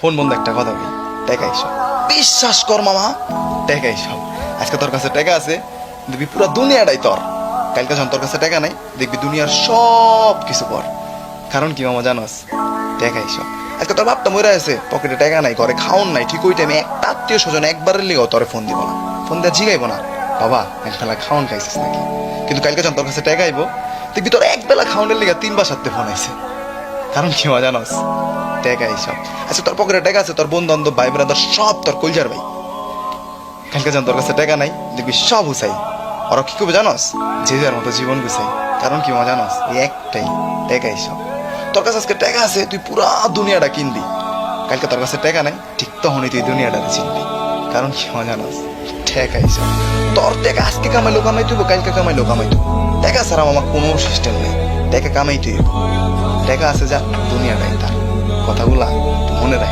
Phone বন্ধ একটা কথা বলি, টাকা এইসব বিশ্বাস কর মামা, টাকা এইসব। আজকে তোর কাছে টাকা আছে, দেখবি পুরো দুনিয়াটাই তোর। কালকে যখন তোর কাছে টাকা নাই, দেখবি দুনিয়ার সব কিছু কর। কারণ কি মামা জানোস, টাকা এইসব। আজকে তোর বাপটা মরে আছে, পকেটে টাকা নাই, ঘরে খাওন নাই, ঠিক ওই টাইমে একটা আত্মীয় স্বজন একবারের লিগেও তোরে ফোন দিব না, ফোন দেওয়া জিগাইব না বাবা এক বেলা খাওন খাইছিস নাকি। কিন্তু কালকে যখন তোর কাছে টাকা আইব, দেখবি তোর এক বেলা খাওয়ানোর লিগা 3 বার 7 ফোন আইছে। কারণ কি মা জানোস, টাকা এইসব। আচ্ছা তোর পকেটে টাকা আছে, তোর বন্ধু বান্ধব ভাই ব্রাদার সব তোর কলজার ভাই। কালকে যখন তোর কাছে টাকা নাই, দেখবি সব হুসাই। ওরা কি করবে জানোস, যে যার মতো জীবন গুছাই। কারণ কি মা জানোস, এই একটাই, টাকা এইসব। তোর কাছে আজকে টাকা আছে, তুই পুরা দুনিয়াটা কিনবি। কালকে তোর কাছে টাকা নাই, ঠিক তখনই তুই দুনিয়াটা চিনবি। কারণ কি মা জানোস, টাকা এইসব। তোর টাকা আজকে কামাইলো কামাই তুইব, কালকে কামাইলো কামাই তুইব। টাকা ছাড়া আমার কোনো সিস্টেম নেই, টাকা কামাই তুই। টাকা আছে যা, দুনিয়াটাই তার। কথাগুলা মনে রাখ।